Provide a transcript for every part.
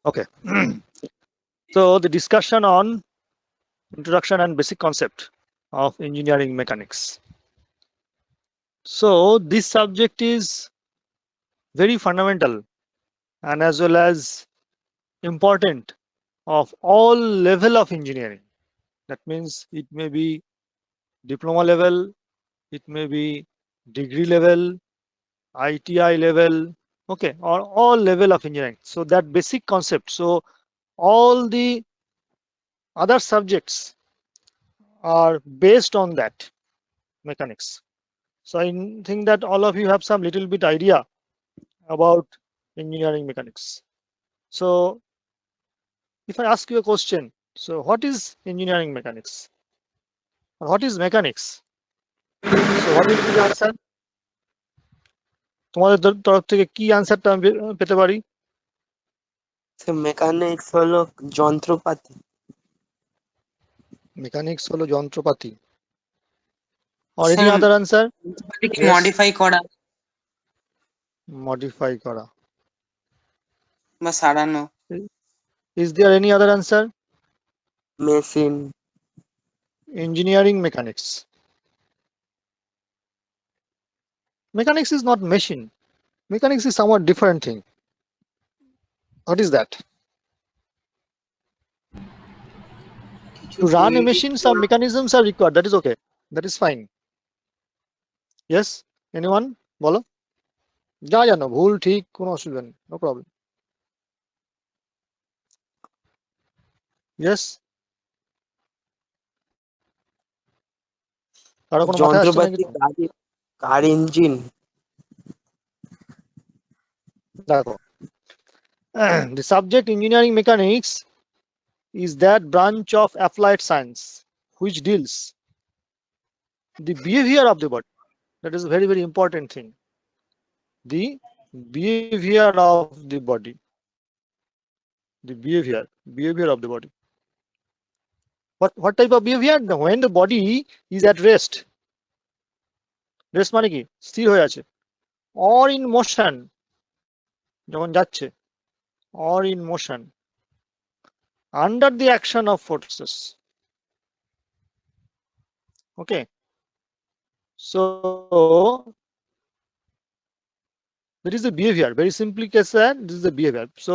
Okay. So the discussion on introduction and basic concept of engineering mechanics. So this subject is very fundamental and as well as important of all level of engineering. That means it may be diploma level, it may be degree level, ITI level, okay, or all level of engineering. So that basic concept. So all the other subjects are based on that mechanics. So I think that all of you have some little bit idea about engineering mechanics. So if I ask you a question, so what is engineering mechanics? Or what is mechanics? So what will be the answer? তোমাদের তরফ থেকে কি আনসারটা আমি পেতে পারি? Mechanics হলো যন্ত্রপাতি। মেকানিক্স হলো যন্ত্রপাতি। or any other answer? Modify করা মডিফাই করা বা সারানো। Is there any other answer? Machine. Engineering mechanics. Mechanics is not machine. Mechanics is somewhat different thing. What is that? To run a machine, some mechanisms are required. That is okay. That is fine. Yes? Anyone? বলো। যা জানো ভুল ঠিক কোনো অসুবিধা নেই। No problem. Yes? কারো কোনো মাথায় আসছে নাকি? যন্ত্রপাতি কার ইঞ্জিন। দেখো the subject engineering mechanics is that branch of applied science which deals the behavior of the body. That is a very, very important thing. The behavior of the body. The behavior of the body. What type of behavior? When the body is at rest. Rest মানে কি? স্থির হয়ে আছে। Or in motion. যখন যাচ্ছে। Or in motion. Under the action of forces. Okay. So that is the behavior. Very simply said, this is the behavior. So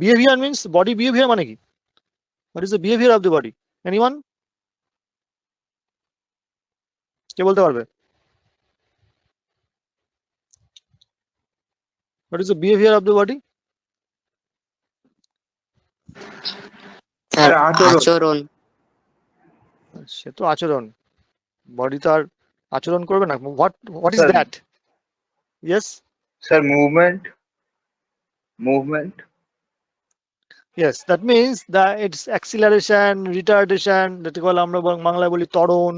behavior means body behavior মানে কি? What is the behavior of the body? Anyone? কে বলতে পারবে? What is the behavior of the body? আচরণ। সে তো আচরণ। Body তো আর আচরণ করবে না। What is that? Yes? Sir, movement. Yes, that means that it's acceleration, retardation, যেটাকে বলে আমরা বাংলায় বলি ত্বরণ,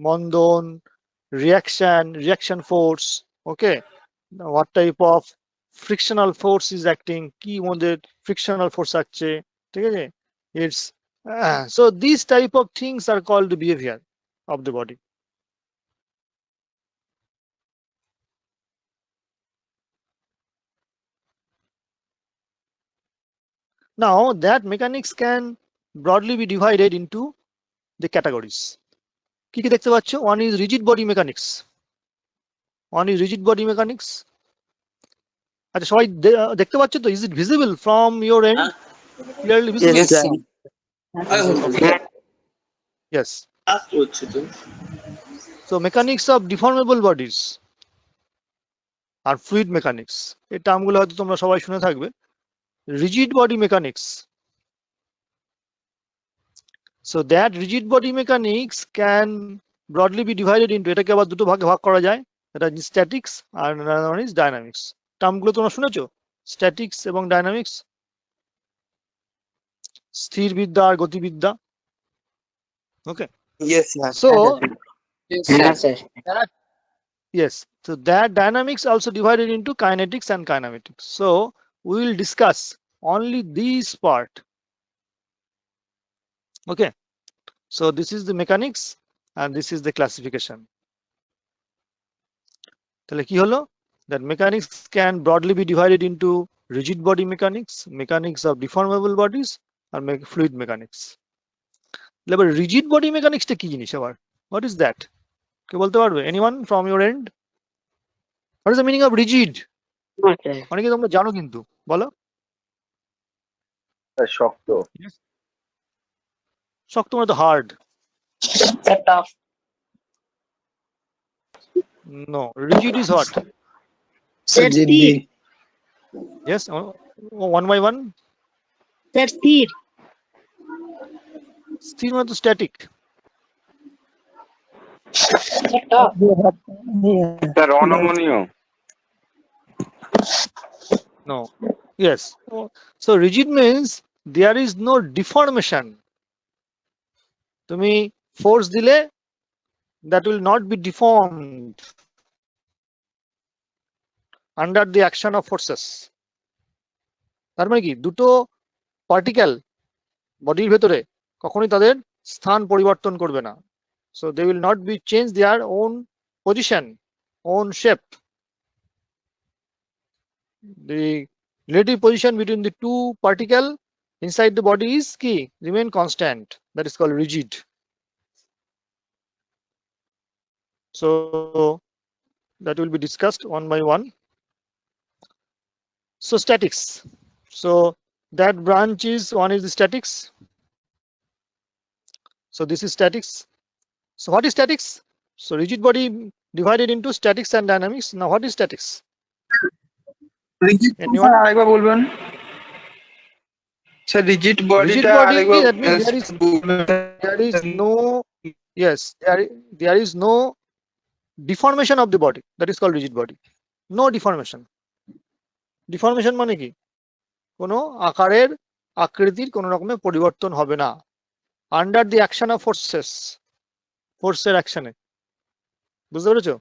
মন্দন, reaction force. Okay? What type of frictional force is acting? কি মধ্যে frictional force আসছে, ঠিক আছে? It's so these type of things are called the behavior of the body. Now that mechanics can broadly be divided into the categories. কি কি দেখতে পাচ্ছ? One is rigid body mechanics. আচ্ছা সবাই দেখতে পাচ্ছ তো? Is it visible from your end? Clearly visible? Yes, sir. Yes. So mechanics of deformable bodies R fluid mechanics, এই টার্মগুলো হয়তো তোমরা সবাই শুনে থাকবে। Rigid body mechanics. So that rigid body mechanics can broadly be divided into, এটাকে আবার দুটো ভাগে ভাগ করা যায়। এটা statics R another one is dynamics. টার্মগুলো তোমরা শুনেছো? Statics এবং dynamics. স্থির বিদ্যা আর গতিবিদ্যা। Okay. Yes, sir. So Sir. yes, so that dynamics also divided into kinetics and kinematics. So we will discuss only this part. Okay, so this is the mechanics and this is the classification. তাহলে কি হলো? That mechanics can broadly be divided into rigid body mechanics, mechanics of deformable bodies, R fluid mechanics. এবার rigid body mechanics টা কি জিনিস আবার? What is that? কে বলতে পারবে? Anyone from your end? What is the meaning of rigid? Okay. অনেকে তোমরা জানো কিন্তু বলো। শক্ত। শক্ত মানে তো hard. Tough. No, rigid is what? স্থির। Yes, one by one. স্থির। স্থির মানে তো স্ট্যাটিক। স্যার অনমনীয়। No. Yes. So rigid means there is no deformation. তুমি ফোর্স দিলে that will not be deformed under the action of forces. তার মানে কি দুটো পার্টিকেল বডির ভেতরে কখনোই তাদের স্থান পরিবর্তন করবে না। So they will not be change their own position, own shape. The relative position between the two particle inside the body is key, remain constant. That is called rigid. So that will be discussed one by one. So statics. So that branch is one is the statics. So this is statics. So what is statics? So rigid body divided into statics and dynamics. Now what is statics? Anyone? আরেকবার বলবেন sir rigid Rigid বডিটা body, আরেকবার that means there is no, yes, there is no deformation of the body. That is called rigid body. No deformation. Deformation মানে কি? কোনো আকারের আকৃতির কোনো রকমের পরিবর্তন হবে না under the action of forces, ফোর্সের অ্যাকশনে। বুঝতে পেরেছো?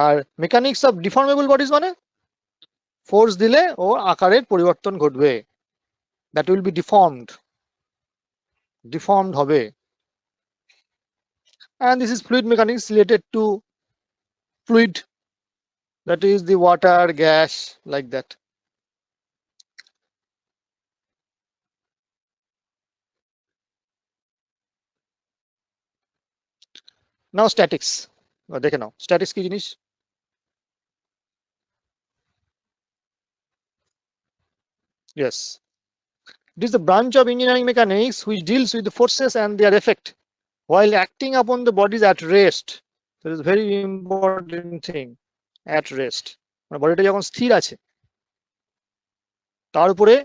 আর মেকানিক্স অফ ডিফর্মেবল বডিজ মানে ফোর্স দিলে ও আকারের পরিবর্তন ঘটবে, দ্যাট উইল বি ডিফর্মড হবে। and this is fluid mechanics related to fluid, that is the water, gas, like that. Now statics, দেখে নাও statics কি জিনিস। Yes, it is the branch of engineering mechanics which deals with the forces and their effect while acting upon the bodies at rest. That is very important thing, at rest. মানে বডিটা যখন স্থির আছে তার উপরে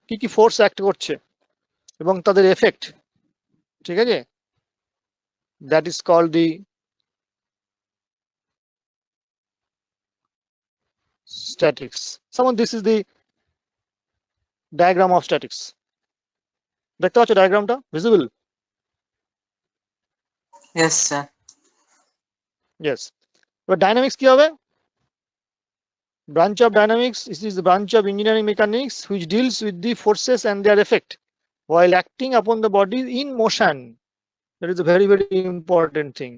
কি কি ফোর্স অ্যাক্ট করছে এবং তাদের এফেক্ট, ঠিক আছে, that is called the statics. Someone, this is the diagram of statics. দেখতে পাচ্ছ ডায়াগ্রামটা ভিজিবল? Yes sir. Yes. এবার ডাইনামিক্স কি হবে? Branch of dynamics, this is the branch of engineering mechanics which deals with the forces and their effect while acting upon the body in motion. That is a very, very important thing.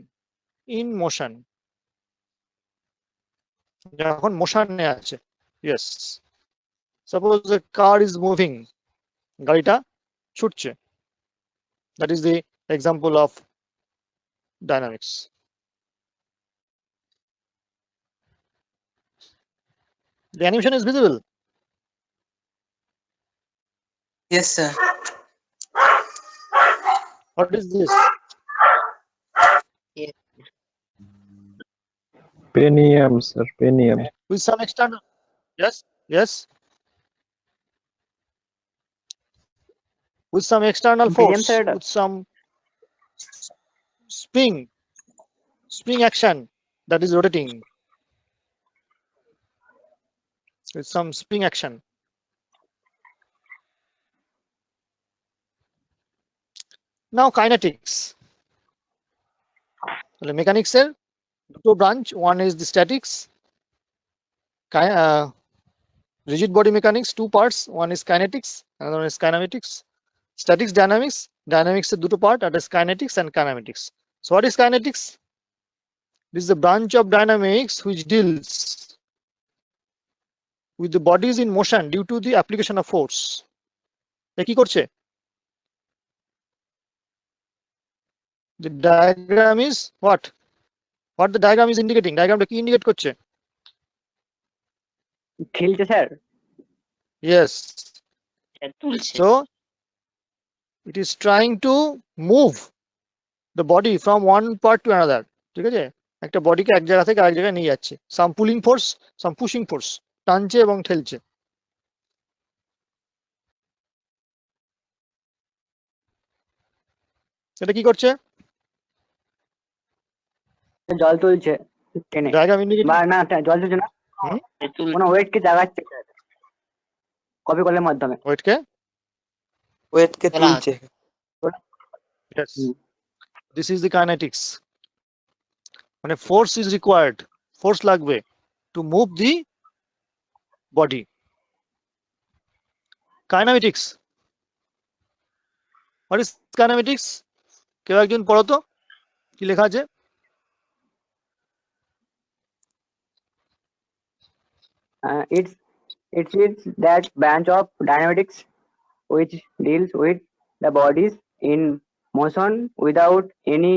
In motion. যখন মোশনে আছে। Yes. Suppose a car is moving. গাড়িটা ছুটছে। That is the example of dynamics. The animation is visible. Yes sir. What is this? Penium, sir, penium. With some external, yes, yes. With some external force, with some spring action that is rotating. With some spring action. Now kinetics. Mechanics এর দুটো branch, one is the statics, rigid body mechanics, two parts, one is kinetics, another one is kinematics. Statics, dynamics এর দুটো part, that is kinetics and kinematics. So what is kinetics? This is the branch of dynamics which deals with the bodies in motion due to the application of force. কি করছে? The diagram is what? What the diagram is indicating? Diagramটা কি indicate করছে? খেলছে sir. Yes. তুলছে। So it is trying to move the body from one part to another. ঠিক আছে? একটা বডিকে এক জায়গা থেকে আরেক জায়গায় নিয়ে যাচ্ছে। Some pulling force, some pushing force. টানছে এবং ঠেলছে। এটা কি করছে? জল তুলছে টেনে, Diagram indicating. বা না জল তুলছে না, কোনো ওয়েটকে জাগাচ্ছে কপি কলের মাধ্যমে। Wait কে? ওয়েট কে খেলা তুলছে। Yes. This is the kinetics. মানে force is required. Force লাগবে to move the body. Kinematics. What is kinematics? কেউ একজন পড়ো তো কি লেখা আছে? It is that branch of dynamics which deals with the bodies in motion without any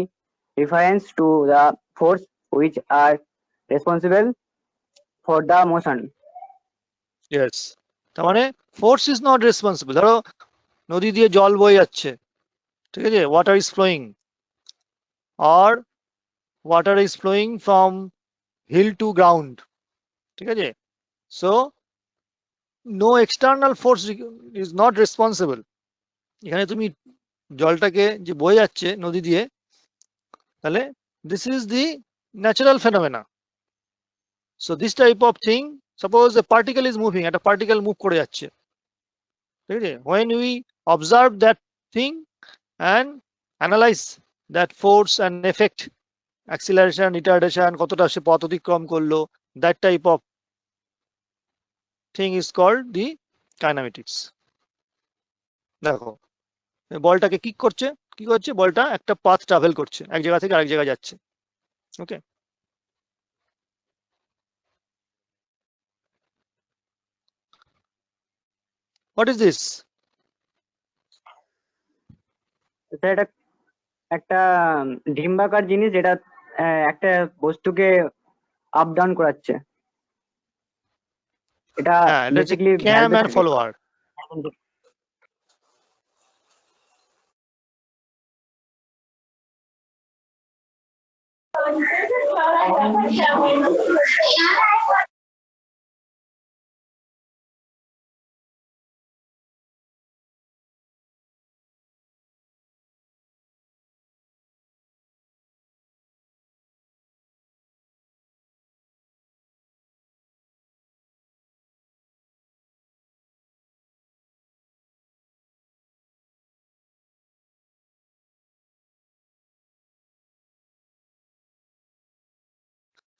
reference to the force which are responsible for the motion. Yes. তার মানে force is not responsible. ধরো নদী দিয়ে জল বয়ে যাচ্ছে, ঠিক আছে? Water is flowing or water is flowing from hill to ground, ঠিক আছে? So no external force is not responsible. এখানে তুমি জলটাকে যে বয়ে যাচ্ছে নদী দিয়ে, তাহলে this is the natural phenomena. So this type of thing, suppose a particle is moving, একটা particle move করে যাচ্ছে, ঠিক আছে? When we observe that thing and analyze that force and effect, acceleration, retardation, কতটা সে পথ অতিক্রম করলো, that type of thing is called the kinematics. দেখো বলটাকে কিক করছে, কি করছে? বলটা একটা পাথ ট্রাভেল করছে, এক জায়গা থেকে আরেক জায়গায় যাচ্ছে। ওকে, হোয়াট ইজ দিস? স্যার এটা একটা ডিম্বাকার জিনিস, যেটা একটা বস্তুকে আপ ডাউন করাচ্ছে। এটা হ্যাঁ, এটা হচ্ছে basically cam and follower.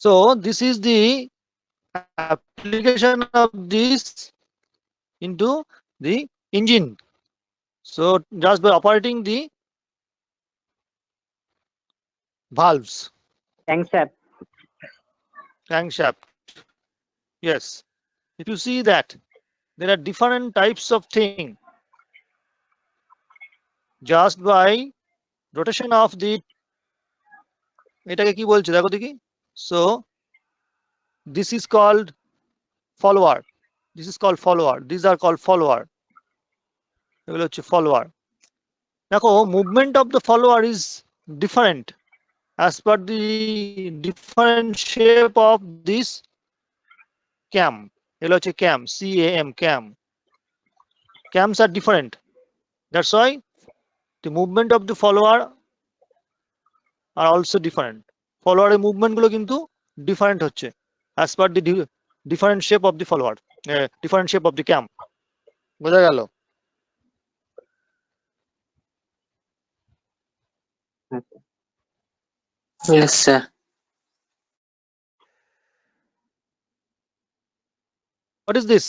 So this is the application of this into the engine. So just by operating the valves, crankshaft. Yes, if you see that there are different types of thing, just by rotation of the, এটাকে কি বলছে দেখো দেখি? So this is called follower. This is called follower. These are called follower. এগুলো হচ্ছে follower. দেখো movement of the follower is different as per the different shape of this cam. এগুলো হচ্ছে cam, C-A-M, cam. Cams are different. That's why the movement of the follower are also different. Follower এর movement গুলো কিন্তু different হচ্ছে as per the different shape of the follower, different shape of the cam. বোঝা গেল? Yes, sir. What is this?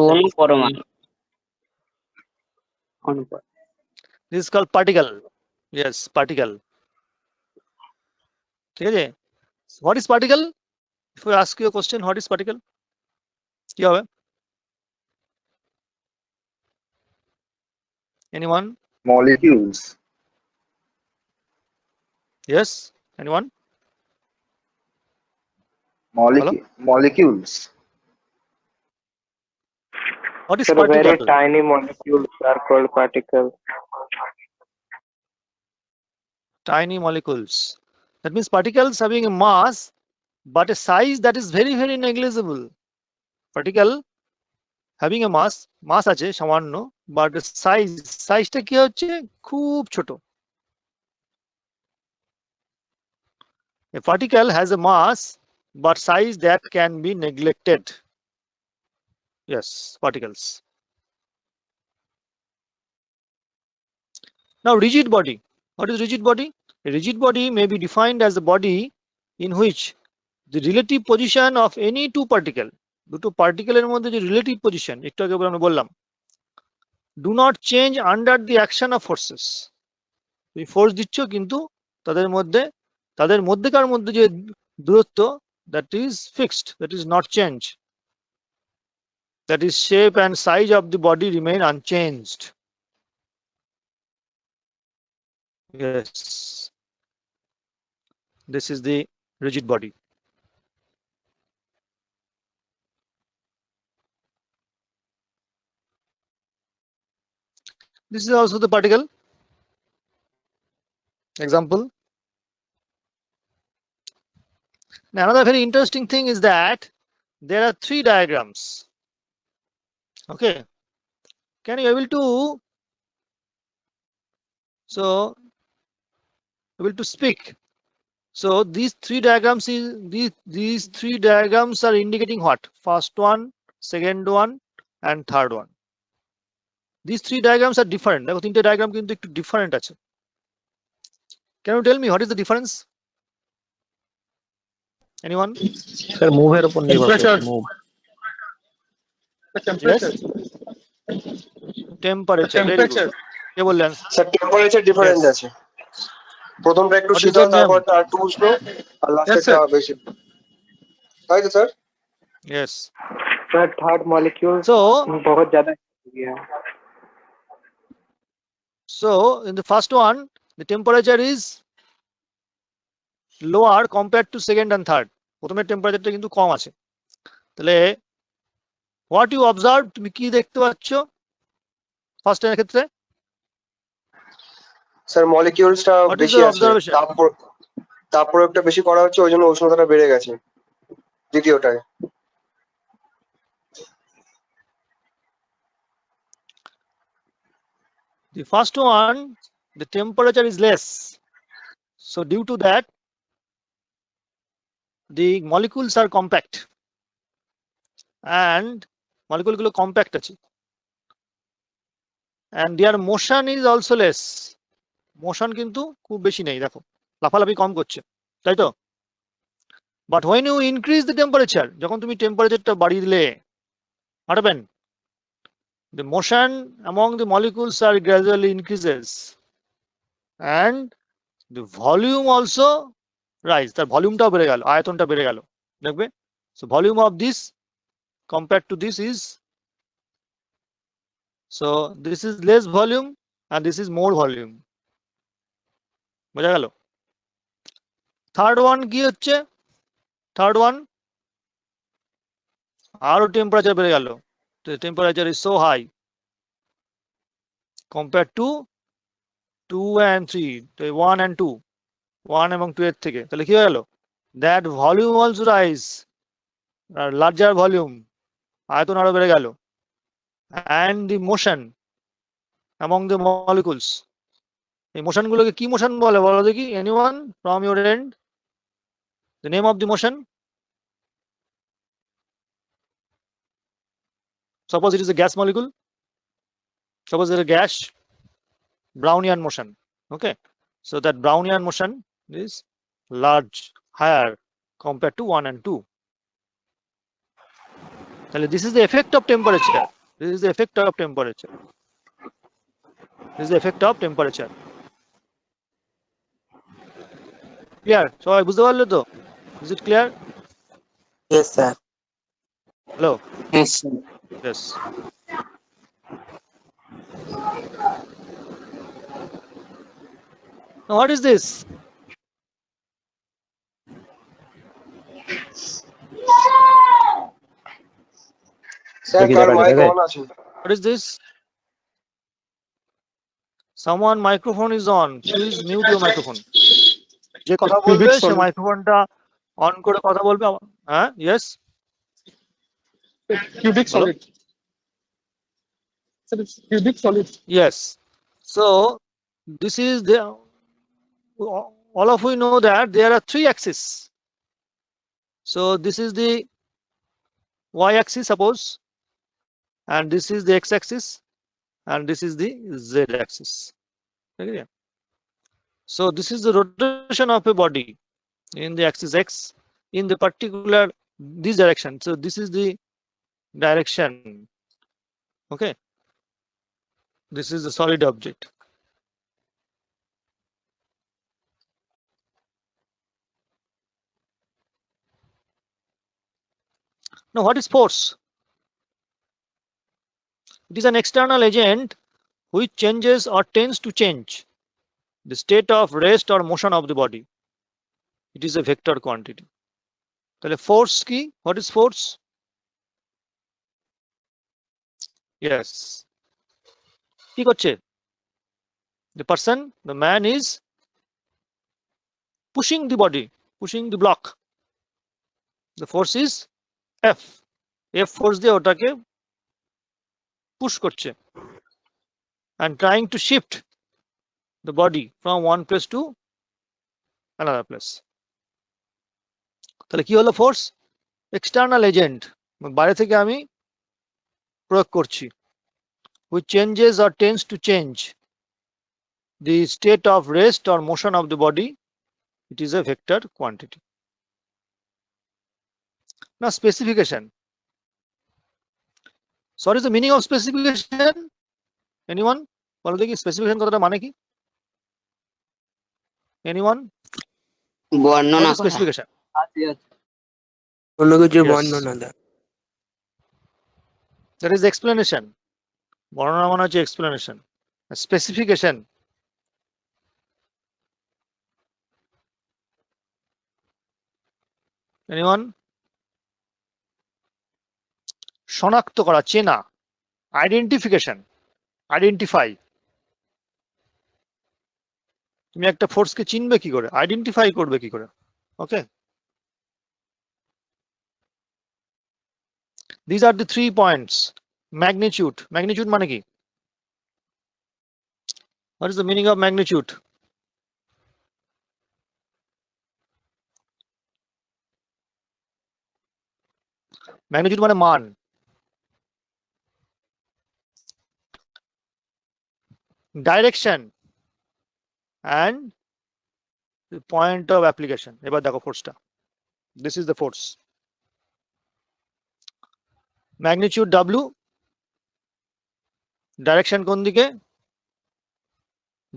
অনুপরমাণু। This is called particle. Yes, particle. ঠিক আছে? What is particle? If I ask you a question, what is particle? কি হবে? Anyone? Molecules. Yes? Anyone? Molecules. What is Sir, very particle? tiny molecules are called particles. Tiny molecules. That means particles having a mass but a size that is very very negligible. Particle having a mass আছে সামান্য, but সাইজটা কি হচ্ছে খুব ছোট. A particle has a mass but size that can be neglected. Yes, particles. Now rigid body. What is rigid body? A rigid body may be defined as a body in which the relative position of any two particle, দুটো পার্টিকেলের মধ্যে যে relative position একটু আগে আমরা বললাম, do not change under the action of forces. তুমি force দিচ্ছ কিন্তু তাদের মধ্যেকার মধ্যে যে দূরত্ব, that is fixed, that is not change. That is shape and size of the body remain unchanged. Yes, this is the rigid body. This is also the particle. Example. Now, another very interesting thing is that there are 3 diagrams. Okay. Can you able to speak? So these 3 diagrams these 3 diagrams are indicating what? First one, second one, and third one. These 3 diagrams are different. দেখো তিনটে diagram কিন্তু একটু different আছে. Can you tell me what is the difference? Anyone? Sir, move এর উপর নির্ভর করে, move. Yes. Temperature. Very good. কে বললেন? Sir temperature difference Yes. আছে, প্রথমটা একটু What is শীতল, their name? তারপরটা একটু উষ্ণ, আর লাস্টেরটা বেশি, তাই তো sir? Yes. Sir, third molecule So बहुत ज्यादा हो गया. So in the first one, the temperature is lower compared to second and third. প্রথমের টেম্পারেচারটা কিন্তু কম আছে. তাহলে what you observe, তুমি কি দেখতে পাচ্ছ ফার্স্ট এর ক্ষেত্রে? স্যার মলিকিউলসটা What is বেশি your আছে, observation? তাপ প্রয়োগটা বেশি করা হচ্ছে, ওই জন্য উষ্ণতাটা বেড়ে গেছে দ্বিতীয়টায়। The first one, the temperature is less. So due to that, the molecules are compact. And molecule গুলো compact আছে. And their motion is also less. Motion কিন্তু খুব বেশি নেই, দেখো লাফালাফি কম করছে, তাই তো? But when you increase the temperature, যখন তুমি টেম্পারেচারটা বাড়িয়ে দিলে, what happen? The motion among the molecules are gradually increases and the volume also rise. তার ভলিউমটাও বেড়ে গেল, আয়তনটা বেড়ে গেল, দেখবে? So volume of this compared to this is, so this is less volume and this is more volume. বোঝা গেল? Third one কি হচ্ছে? থার্ড ওয়ান আরো টেম্পারেচার বেড়ে গেল, temperature is so high compared to 2 and 3, 1 and 2, 1 এবং 2 এর থেকে, তাহলে কি হয়ে গেল? That volume also rise, larger volume, আয়তন আরো বেড়ে গেল, and the motion among the molecules. এই মোশন গুলোকে কি মোশন বলে বলো দেখি? Anyone from your end? The name of the motion? Suppose it is a gas molecule. Suppose there is a gas, Brownian motion. Okay, so that Brownian motion is large, higher compared to 1 and 2. This is the effect of temperature. This is the effect of temperature. This is the effect of temperature. Clear? সবাই বুঝতে পারলে তো? Is it clear? Yes, sir. Hello? Yes, sir. Yes. Now what is this? Sir দেখি, কার দেখা mic যায়। On আছে? What is this? Someone microphone is on. Please mute your microphone. যে কথা বলবে সে মাইক্রোফোনটা অন করে কথা বলবে। হ্যাঁ, yes. Cubic Hello? solid. Sir, it's cubic solid. Yes. So this is the all of we know that there are three axes. So this is the y-axis, suppose, and this is the x-axis, and this is the z-axis. Okay. So this is the rotation of a body in the axis x in the particular this direction. So this is the direction. Okay. This is the solid object. Now what is force? It is an external agent which changes or tends to change the state of rest or motion of the body. It is a vector quantity. তাহলে force কি? What is force? Yes. কি করছে? The person, the man is pushing the body, pushing the block. The force is F. F force দিয়ে ওটাকে push করছে and trying to shift the body from one place to another place. তাহলে কি হলো force? External agent, বাইরে থেকে আমি প্রয়োগ করছি, which changes or tends to change the state of rest or motion of the body. It is a vector quantity. Now specification. So what is the meaning of specification? Anyone? বলো দেখি specification কথাটা মানে কি? Anyone? বর্ণনা What is করা। specification? অন্য কিছু Yes. বর্ণনা দেয়। That is the explanation. বর্ণনা মানে হচ্ছে explanation. A specification. Anyone? শনাক্ত করা, চেনা, identification, identify. তুমি একটা ফোর্সকে চিনবে কি করে? আইডেন্টিফাই করবে কি করে? ওকে, these are the 3 points. Magnitude. Magnitude মানে কি? What is the meaning of magnitude? Magnitude মানে মান। Direction and the point of application. এবার দেখো ফোর্সটা। This is the force. Magnitude W. Direction কোন দিকে?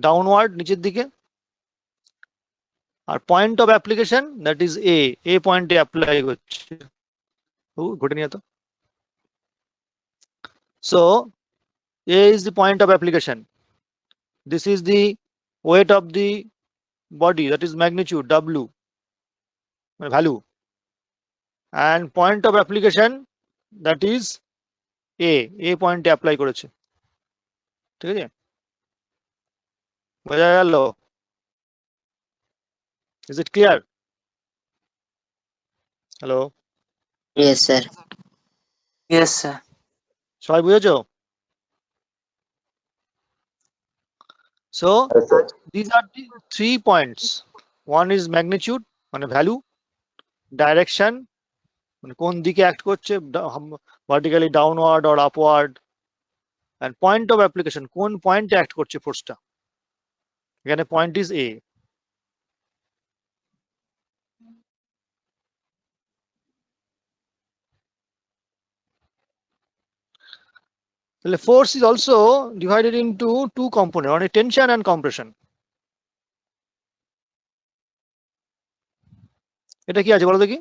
Downward, নিচের দিকে। আর point of application, that is A. A point A apply হচ্ছে। ঘটে নিয়ে তো। So A is the point of application. This is the weight of the body, that is magnitude W, value, and point of application, that is A point apply করেছে। ঠিক আছে, বোঝা গেল? Is it clear? Hello? Yes, sir. Yes, sir. সবাই বুঝেছো? So these are the 3 points. One is magnitude, মানে value, direction, মানে কোন দিকে act করছে, vertically downward or upward, and point of application, কোন পয়েন্টে act করছে ফোর্সটা। এখানে point is A. The force is also divided into 2 components, one is tension and compression. এটা কি আছে বলো দেখি?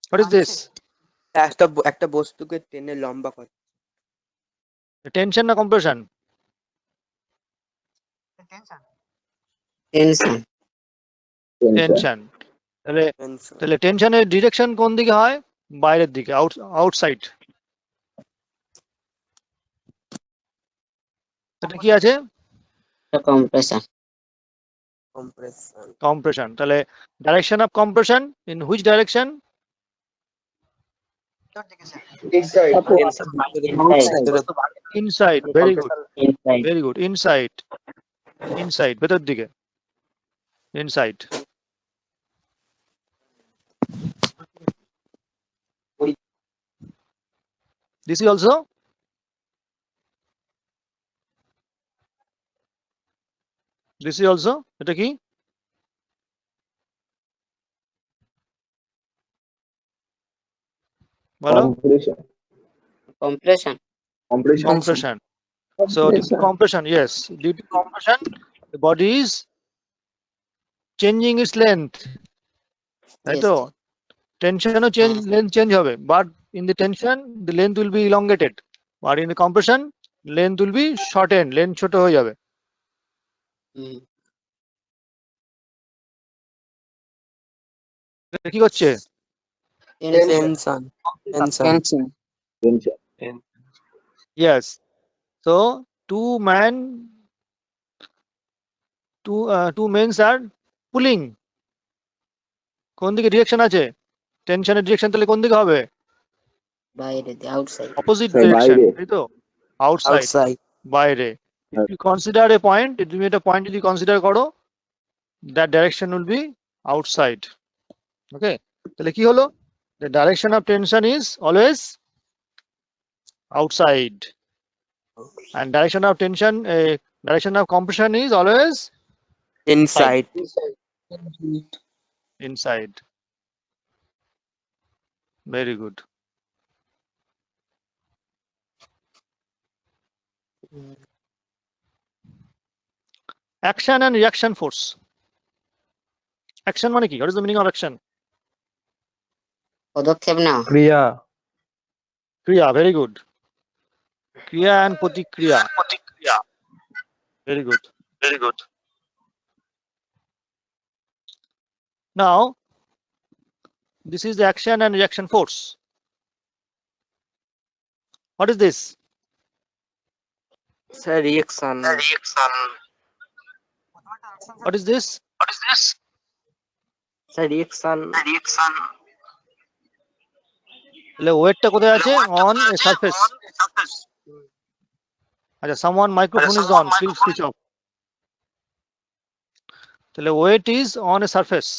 What is this? একটা বস্তুকে টেনে লম্বা করে। টেনশন না কম্প্রেশন? টেনশন। টেনশন। তাহলে টেনশনের ডিরেকশন কোন দিকে হয়? বাইরের দিকে, আউটসাইড। এটা কি আছে? কম্প্রেশন। কম্প্রেশন। তাহলে direction of compression in which direction? Inside. Inside. Very good, inside. Very good. Inside, inside, ভেতর দিকে, ইনসাইড। This is also এটা কি? বলো। Compression. Compression. So due to compression, yes, due to compression, the body is changing its length. তাই তো? Tension ও length change হবে, but in the tension the length will be elongated, but in the compression length will be shortened, length ছোট হয়ে যাবে। কি করছে? Tension. Yes. So two men are pulling. কোন দিকে ডিরেকশন আছে? টেনশনের ডিরেকশন তাহলে কোন দিকে হবে? বাইরে, আউটসাইড। অপোজিট ডিরেকশন, তাই তো? আউটসাইড, বাইরে। If you consider a point, তুমি একটা পয়েন্ট যদি কনসিডার করো, that direction will be outside. Okay? তাহলে কি হলো? The direction of tension is always outside, and direction of tension, direction of compression is always Inside. inside. Very good. Action and reaction force. Action মানে কি? What is the meaning of action? পদক্ষেপ নাও। ক্রিয়া। Kriya, very good. Kriya and Pratikriya. Very good, very good. Now, this is the action and reaction force. What is this? Sir, reaction. What is this? Sir, reaction. তাহলে ওয়েটটা কোথায় আছে? On a surface. আচ্ছা, someone microphone is on, please switch off. তাহলে weight is on a surface.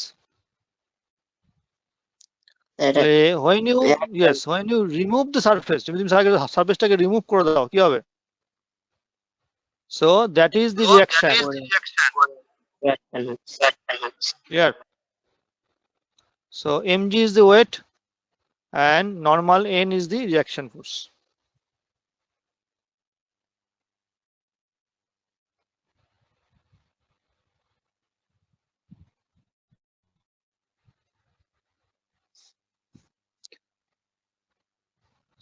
When you remove the surface, তুমি সারফেসটাকে remove করে দাও, কি হবে? So that is the reaction. Clear? So mg is the weight and normal n is the reaction force.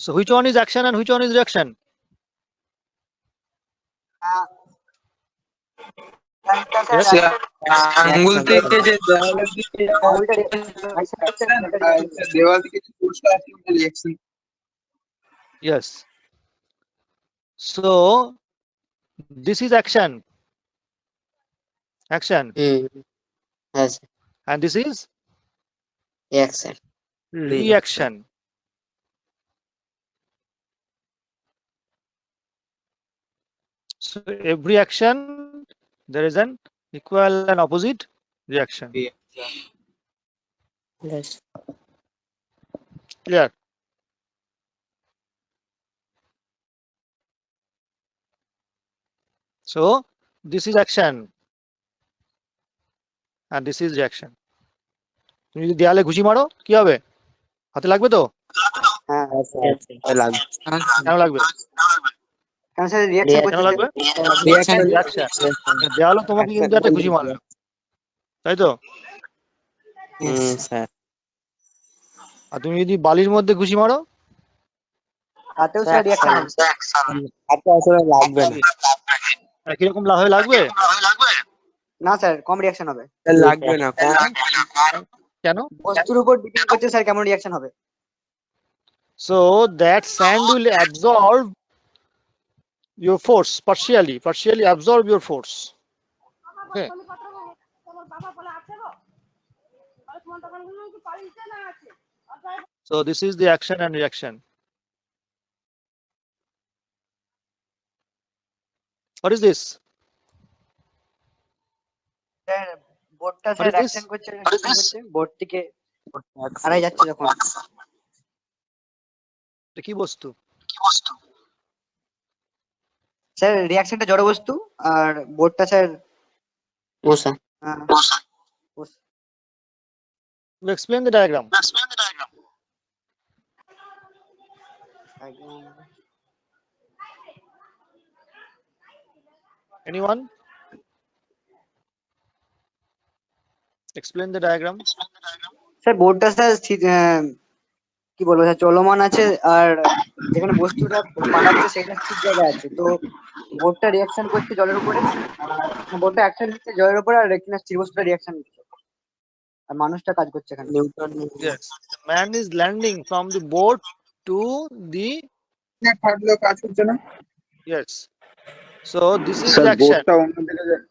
So which one is action and which one is reaction? আঙ্গুল থেকে যে দেওয়াল থেকে যে ফোর্সটা আসে ওটা reaction. Yes. So this is action. Yes. And this is Reaction. reaction. So every action there is an equal and opposite reaction. Yes. Clear? So this is action and this is reaction. তুমি যদি দেয়ালে ঘুষি মারো কি হবে? হাতে লাগবে তো? হ্যাঁ কেন লাগবে? কেন স্যার রিঅ্যাকশন কেন করছে? লাগবে? দেয়ালও তোমাকে কিন্তু একটা ঘুষি মারবে। তাই তো? স্যার আর তুমি যদি বালির মধ্যে ঘুষি মারো তাতেও স্যার রিয়াকশন হবে। হাতে আসলে লাগবে না, একই রকম হয়ে লাগবে? না স্যার, কম রিয়াকশন হবে। লাগবে না কম। কেন? বস্তুর উপর ডিপেন্ড করছে স্যার কেমন রিয়াকশন হবে। So that sand will absorb your force partially absorb your force. Okay. So this is the action and reaction. What is this? Sir বোর্ডটা What sir is this? Action করছে board থেকে হারাই যাচ্ছে যখন। এটা কি বস্তু? স্যার রিয়াকশনটা জড় বস্তু আর বোর্ডটা স্যার মশা। You explain the diagram. Anyone? Explain the diagram. Sir বোর্ডটা স্যার কি বলবো স্যার চলমান আছে, আর যেখানে বস্তুটা পাঠাচ্ছে সেটা ঠিক জায়গায় আছে। তো বোর্ডটা রিয়াকশন করছে জলের উপরে, বোর্ডটা অ্যাকশন দিচ্ছে জলের উপরে, আর এখানে স্থির বস্তুটা রিয়াকশন দিচ্ছে, আর মানুষটা কাজ করছে এখানে। Yes. The man is landing from the boat to the ফাটলেও কাজ করছে না। yes. So this is the action. বোর্ডটা অন্যদিকে যায়।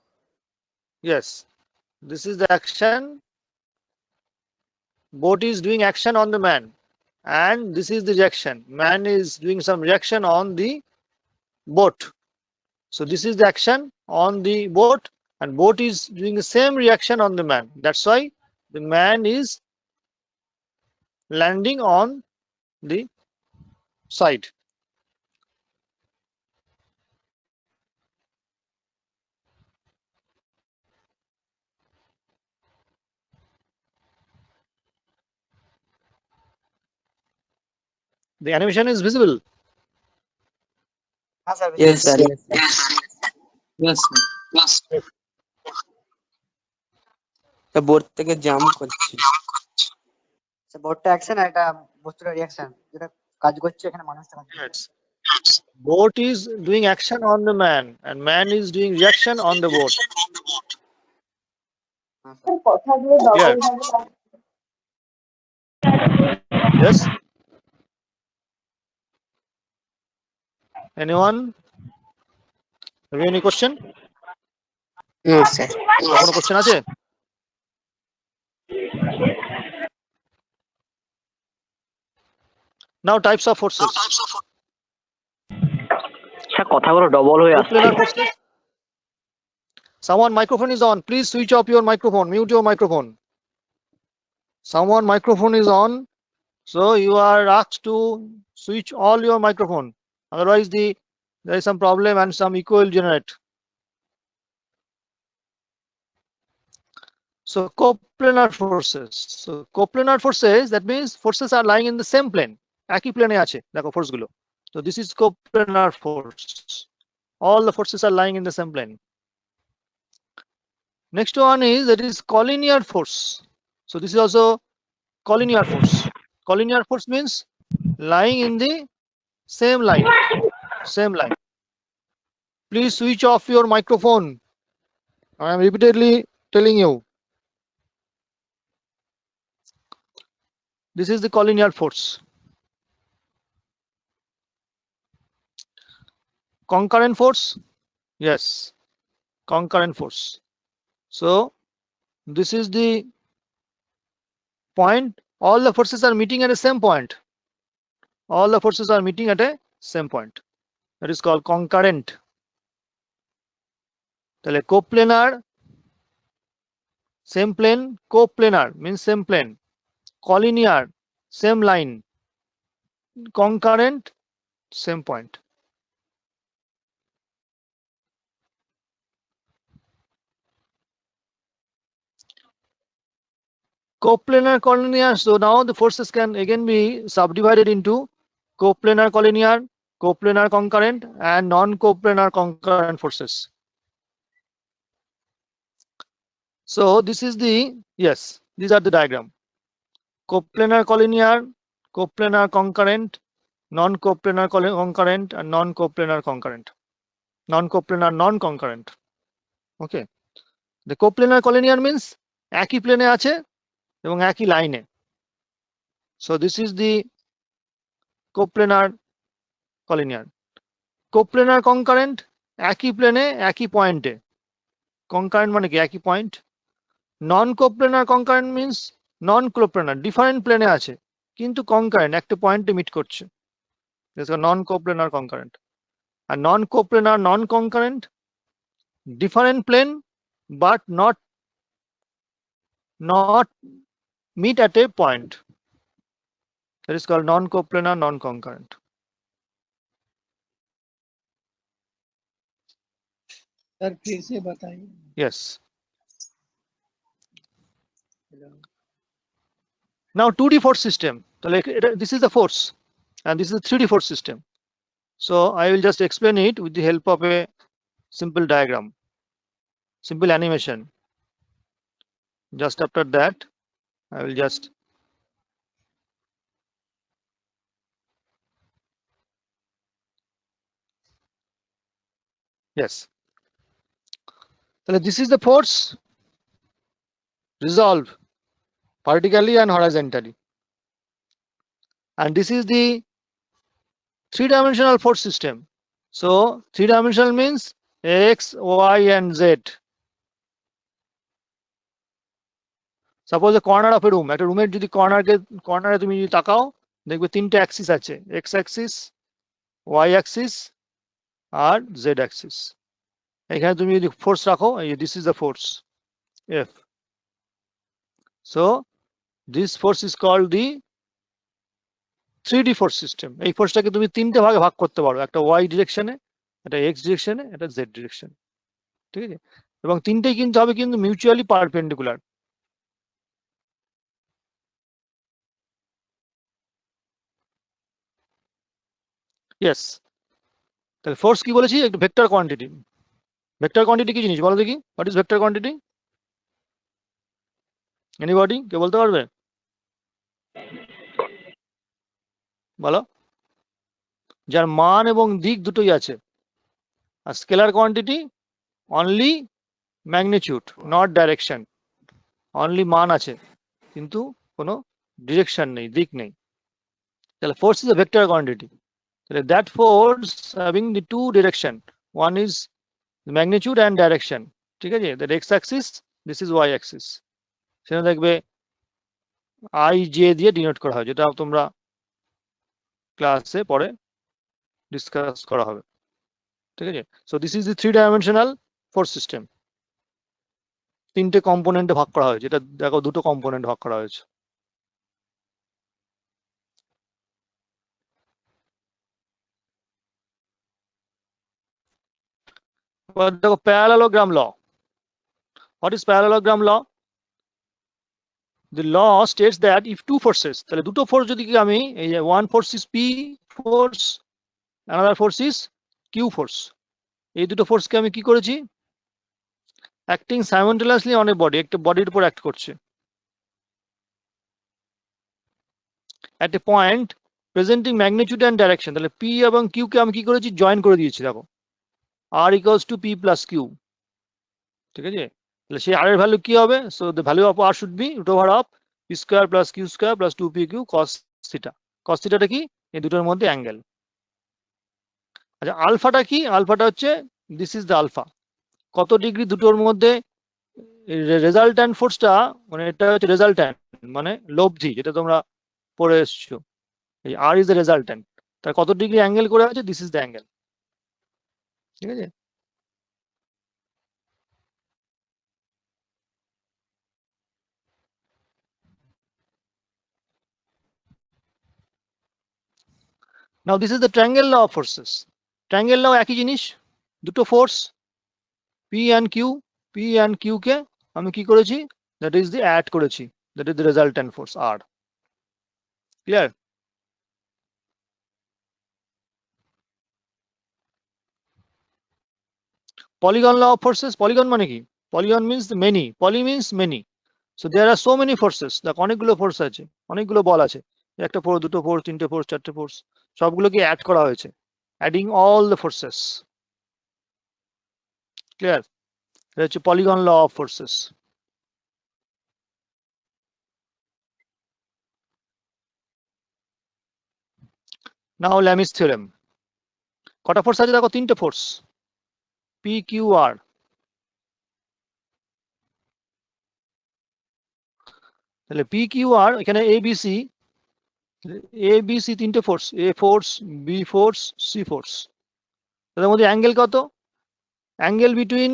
Yes. This is the action. Boat is doing action on the man, and this is the reaction. Man is doing some reaction on the boat. So this is the action on the boat, and boat is doing the same reaction on the man. That's why the man is landing on the side. The animation is visible. হ্যাঁ sir. Yes, sir. Board থেকে jump করছে। বোর্ডটা action আর এটা বস্তুটা reaction, যেটা কাজ করছে এখানে মানুষটা কাজ করছে। Yes. Boat is doing action on the man, and man is doing reaction on the boat. হ্যাঁ sir. Yes. Yes. Anyone? Have you any question? No, sir. কোনো question আছে? Now types of forces. Sir কথাগুলো double হয়ে আসছে। Coplanar forces. Someone microphone is on. Please switch off your microphone. Mute your microphone. Someone microphone is on, so you are asked to switch all your microphone. Otherwise, there is some problem and some echo will generate. So coplanar forces. So coplanar forces, that means forces are lying in the same plane. একই plane আছে দেখো force গুলো. So this is coplanar force. All the forces are lying in the same plane. Next one is that is collinear force. So this is also collinear force. Collinear force means lying in the same line. Same line. Please switch off your microphone. I am repeatedly telling you. This is the collinear force. Concurrent force? Yes, concurrent force. So this is the point. All the forces are meeting at the same point. All the forces are meeting at a same point. That is called concurrent. তাহলে coplanar, same plane. Coplanar means same plane. Collinear, same line. Concurrent, same point. Coplanar collinear. So now the forces can again be subdivided into coplanar collinear, coplanar concurrent, and non-coplanar concurrent forces. So this is the, yes, these are the diagram. Coplanar collinear, coplanar concurrent, non-coplanar concurrent, and non-coplanar concurrent, non-coplanar non-concurrent. Okay, the coplanar collinear means একই প্লেনে আছে এবং একই লাইনে. So this is the coplanar collinear. Coplanar concurrent একই প্লেনে একই পয়েন্টে. Concurrent মানে কি একই point. Non-coplanar concurrent means non-coplanar, different প্লেনে আছে কিন্তু concurrent একটা পয়েন্টে মিট করছে. That's a non-coplanar concurrent. And non-coplanar non-concurrent, different plane but not meet at a point. That is called non-coplanar non-concurrent. Sir फिर से बताइए. Yes. Now 2D force system. So like this is the force and this is the 3D force system. So I will just explain it with the help of a simple diagram, simple animation. Just after that, I will just yes. So this is the force resolved vertically and horizontally. And this is the three-dimensional force system. So three-dimensional means X, Y, and Z. Suppose a corner of a room. At a room, যদি কর্নারে তুমি যদি তাকাও দেখবে তিনটে Axis আছে, X axis, Y axis, আর Z axis. এখানে তুমি যদি ফোর্স রাখো, this is the force F. So this force is called the 3D force system. এই ফোর্সটাকে তুমি তিনটে ভাগে ভাগ করতে পারো, একটা Y ডিরেকশনে, একটা X ডিরেকশনে, একটা Z ডিরেকশনে. ঠিক আছে, এবং তিনটেই কিন্তু হবে কিন্তু মিউচুয়ালি পারপেন্ডিকুলার. Yes. তাহলে ফোর্স কি বলেছি, একটা ভেক্টর কোয়ান্টিটি. ভেক্টর কোয়ান্টিটি কি জিনিস বলো দেখি? What is vector quantity? Anybody কে বলতে পারবে? বলো. যার মান এবং দিক দুটোই আছে. আর scalar quantity only magnitude, not direction. Only মান আছে কিন্তু কোনো ডিরেকশন নেই, দিক নেই. তাহলে force is a vector quantity. তাহলে that force having the two direction, one is the magnitude and direction. ঠিক আছে, that x axis, this is y axis. সেটা দেখবে I J দিয়ে ডিনোট করা হয়, যেটা তোমরা ক্লাসে পরে ডিসকাস করা হবে. ঠিক আছে, so this is the 3-dimensional force system. তিনটে কম্পোনেন্টে ভাগ করা হয়েছে, এটা দেখো দুটো কম্পোনেন্ট ভাগ করা হয়েছে. দেখো parallelogram law. What is parallelogram law? The law states that if two forces, তাহলে দুটো ফোর্স যদি আমি এই যে one force is P force, another force is Q force, এই দুটো ফোর্সকে আমি কি করেছি, অ্যাক্টিং সাইমultaneously অন এ বডি, একটা বডির উপর অ্যাক্ট করছে at a point presenting magnitude and direction. তাহলে P এবং Q কে আমি কি করেছি, জয়েন করে দিয়েছি. দেখো R equals to P plus Q. ঠিক আছে, তাহলে সেই R এর ভ্যালু কি হবে? So the value of R should be root over of P square plus Q square plus 2PQ cos theta. cos থিটাটা কি, এই দুটোর মধ্যে অ্যাঙ্গেল. আচ্ছা আলফাটা কি? আলফাটা হচ্ছে দিস ইজ দ্য আলফা. কত ডিগ্রি দুটোর মধ্যে রেজাল্ট্যান্ট ফোর্সটা, মানে এটা হচ্ছে রেজাল্ট্যান্ট মানে লব্ধি, যেটা তোমরা পড়ে এসছো. এই R ইজ দ্য রেজাল্ট্যান্ট, তার কত ডিগ্রি অ্যাঙ্গেল করে আছে, দিস ইজ দ্য অ্যাঙ্গেল. ঠিক আছে, now this is the triangle law of forces. Triangle law একই জিনিস, দুটো ফোর্স P and Q কে আমি কি করেছি, that is the add করেছি, that is the resultant force R. Clear? Polygon law of forces. Polygon মানে কি? Polyon means many, poly means many. So there are so many forces, দেখ অনেকগুলো force আছে, অনেকগুলো বল আছে, একটা ফোর্স, দুটো ফোর্স, তিনটে ফোর্স, চারটে ফোর্স, সবগুলোকে অ্যাড করা হয়েছে, adding all the forces. Clear? এটা হচ্ছে polygon law of forces. Now Lami's theorem. কটা ফোর্স আছে দেখো? তিনটে ফোর্স, পি কিউ আর। তাহলে পি কিউ আর, এখানে এ বি সি তিনটে force, A force, B force, C force. তাদের মধ্যে অ্যাঙ্গেল কত? Angle between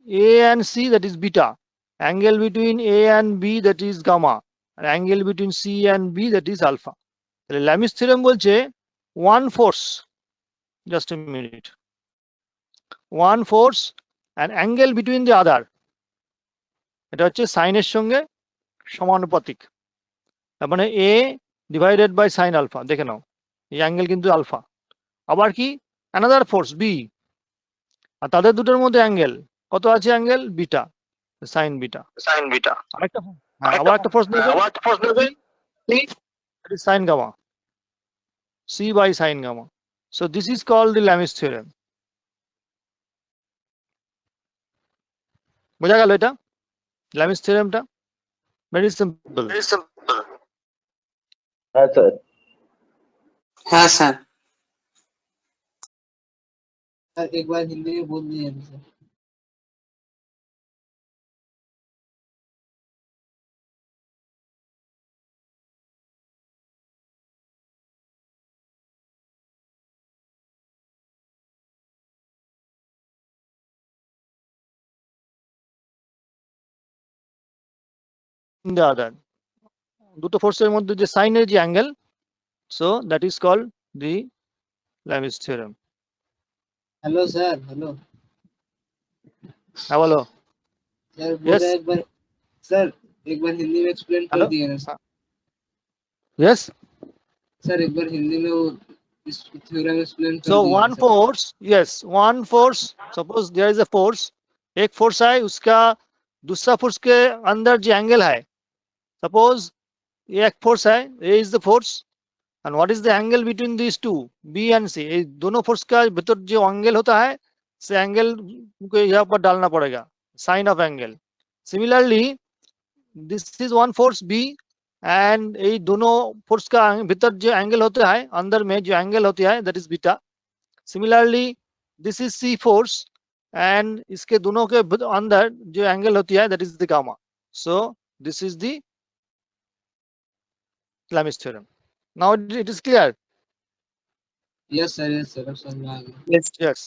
A and C, that is beta, angle between A and B, that is gamma, আর angle between C and B, that is alpha. তাহলে Lami's theorem বলছে one force, just a minute, one force and angle between the other, এটা হচ্ছে সাইনের সঙ্গে সমানুপাতিক। তার মানে A divided by sine alpha. দেখে নাও এই অ্যাঙ্গেল কিন্তু আলফা। আবার কি, অ্যানাদার ফোর্স বি, আর তাদের দুটোর মধ্যে অ্যাঙ্গেল কত আছে? Angle beta, sine beta. আরেকটা, হ্যাঁ, আবার একটা ফোর্স নেবে, sine gamma, C by sine gamma. So this is called the Lami's theorem. বোঝা গেল এটা ল্যামিস থিওরেমটা? Very simple. হ্যাঁ স্যার। হ্যাঁ স্যার। सर एक बार हिंदी में बोल दिए सर। the other, দুটো ফোর্সের মধ্যে যে সাইনের যে angle, so that is called the Lami's theorem. Hello sir, hello হ্যাঁ বলো। Sir, Yes. बोले एक बार सर, एक बार हिंदी में एक्सप्लेन कर हेलो। दिए ना सर। Yes. सर एक बार हिंदी में वो इस थ्योरम एक्सप्लेन कर So दिए one sir. force, yes, one force, suppose there is a force, एक फोर्स है, उसका दूसरा फोर्स के अंदर जो एंगल है, सपोज ये एक फोर्स है, A is the force, and what is the angle between these two, B and C? ये दोनों फोर्स का भीतर जो एंगल होता है, से एंगल को यहाँ पर डालना पड़ेगा, sine of angle. Similarly this is one force B, and ये दोनों फोर्स का भीतर जो एंगल होता है, अंदर में जो एंगल होती है, that is beta. Similarly this is C force, and इसके दोनों के अंदर जो एंगल होती है, that is the gamma. So this is the Lam's theorem. Now it is clear. Yes sir, अब समझ में आ गया। Yes.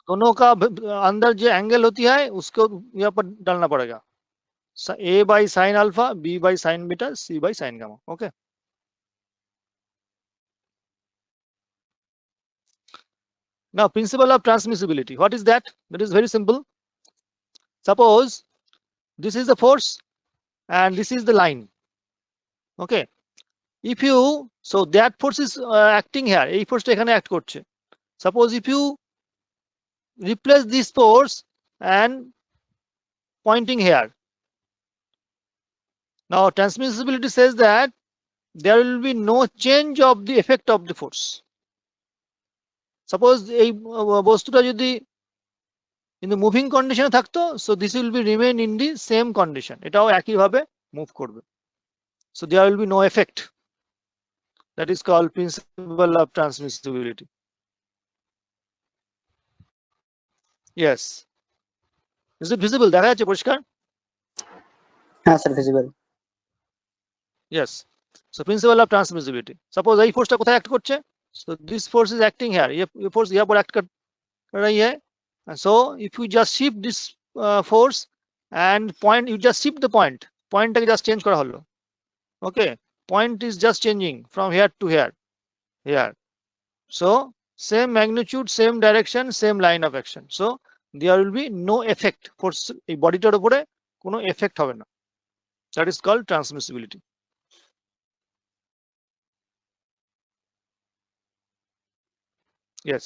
दोनों का अंदर जो एंगल होती है, उसको यहाँ पर डालना पड़ेगा, A by sine alpha, B by sine beta, C by sine gamma. Okay. Now principle of transmissibility, what is that? That is very simple. Suppose this is the force and this is the line. Okay. If you, so that force is acting here, এই ফোর্সটা এখানে act করছে। Suppose if you replace this force and pointing here, now transmissibility says that there will be no change of the effect of the force. Suppose এই বস্তুটা যদি in the moving condition থাকতো, so this will be remain in the same condition, এটাও একই ভাবে move করবে, so there will be no effect. That is called principle of transmissibility. Yes. Is it visible? দেখা যাচ্ছে পরিষ্কার? হ্যাঁ sir, visible. Yes. So principle of transmissibility. Suppose এই ফোর্সটা কোথায় অ্যাক্ট করছে? So this force is acting here. ये force यहाँ पर act कर रही है. And so if you just shift this force and point, you just shift the point. Point টাকে just change করা হলো. Okay. Point is just changing from here to here. Here. So same magnitude, same direction, same line of action. So there will be no effect. Force এই বডিটার উপরে কোনো effect হবে না. That is called transmissibility. Yes.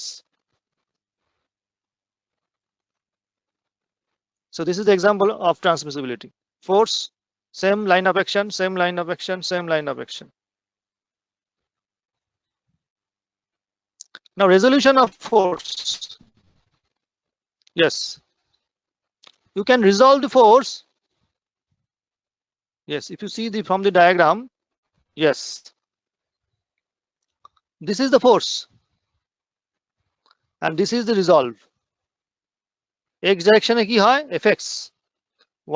So this is the example of transmissibility. Force, same line of action, same line of action, same line of action. Now resolution of force. Yes. You can resolve the force. Yes, if you see from the diagram, yes. This is the force. And this is the resolve. X direction কি হয় fx,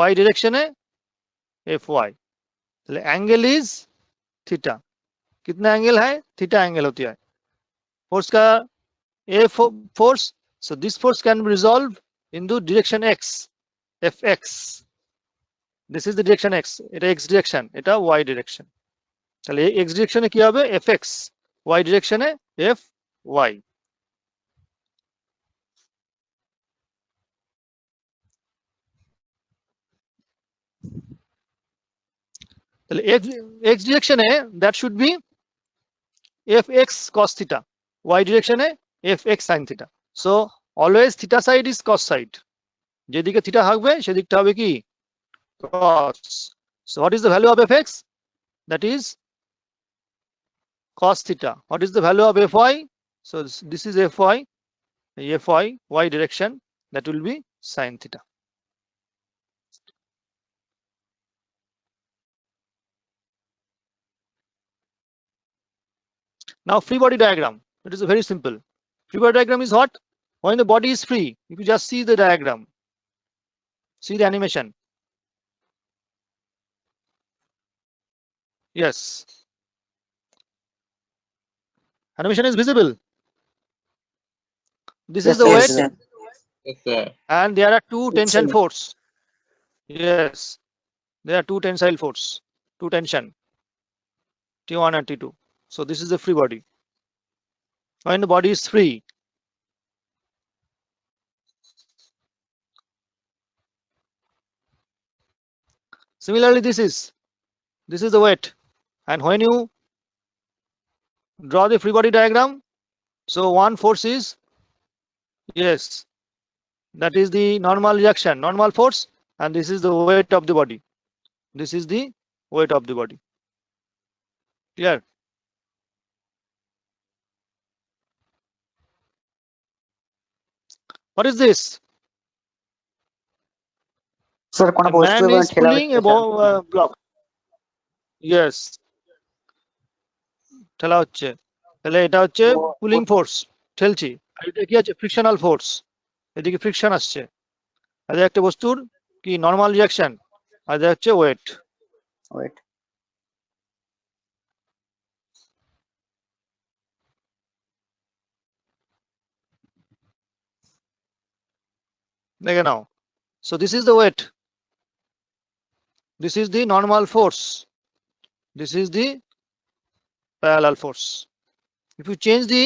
y direction fy. তাহলে angle is theta. कितना angle है? Theta angle होती है. Force का force, so this force can be resolved into direction x, fx. This is the direction x. এটা x direction, এটা y direction. তাহলে x direction কি হবে? fx, y direction fy. তাহলে x direction that should be fx cos theta, y direction fx sin theta. So always theta side is cos side. যেদিকে theta থাকবে সেদিকটা হবে কি? Cos. So what is the value of fx? That is cos theta. What is the value of fy? So this is fy, y direction, that will be sin theta. Now free body diagram. It is very simple. Free body diagram is what? When the body is free. If you just see the diagram, see the animation. Yes. Animation is visible. This is the Yes, weight, sir. Yes, sir. and there are two Yes, tension sir. force. Yes, there are two tensile force, two tension, T1 and T2. So this is the free body. When the body is free, similarly this is the weight, and when you draw the free body diagram, so one force is, yes, that is the normal reaction, normal force, and this is the weight of the body. This is the weight of the body. Clear? What is this? Sir কোন A বস্তু man is ঠেলা pulling হচ্ছে a block. Yes. ঠেলা হচ্ছে, তাহলে এটা হচ্ছে pulling force, ঠেলছি। আর এটা কি আছে? ফ্রিকশনাল ফোর্স, এদিকে ফ্রিকশন আসছে। আর একটা বস্তুর কি নরমাল রিঅ্যাকশন, আর এটা হচ্ছে ওয়েট। ওয়েট। দেখে নাও। So this is the weight. This is the normal force. This is the parallel force. If you change the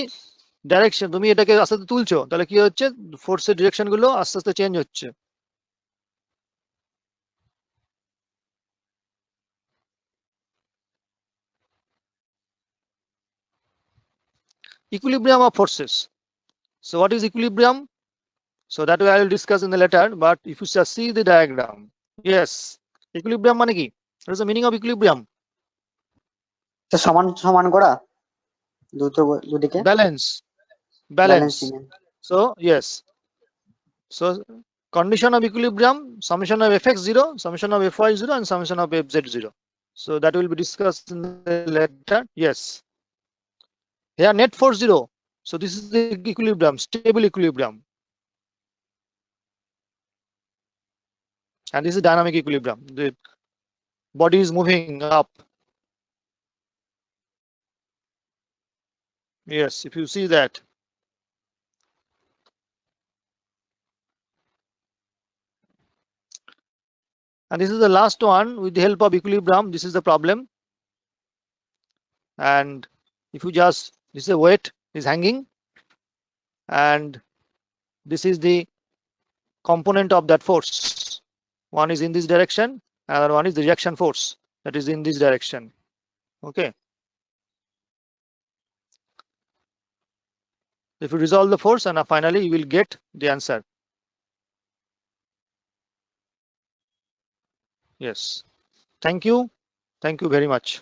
direction, তুমি এটাকে আস্তে আস্তে তুলছো, তাহলে কি হচ্ছে? ফোর্সের ডিরেকশন গুলো আস্তে আস্তে চেঞ্জ হচ্ছে। Equilibrium of forces. So what is equilibrium? So that I will discuss in the later, but if you just see the diagram, yes, equilibrium মানে কি? What is the meaning of equilibrium? সমান সমান করা দুদিকে, Balance. So yes, so condition of equilibrium, summation of fx 0, summation of fy 0, and summation of fz 0. So that will be discussed in the later. Yes, here net force 0. So this is the equilibrium, stable equilibrium, and this is dynamic equilibrium. The body is moving up. Yes, if you see that. And this is the last one. With the help of equilibrium, this is the problem. And if you just, this is a weight is hanging, and this is the component of that force. One is in this direction, another one is the reaction force, that is in this direction. Okay. If you resolve the force, and finally you will get the answer. Yes. Thank you very much.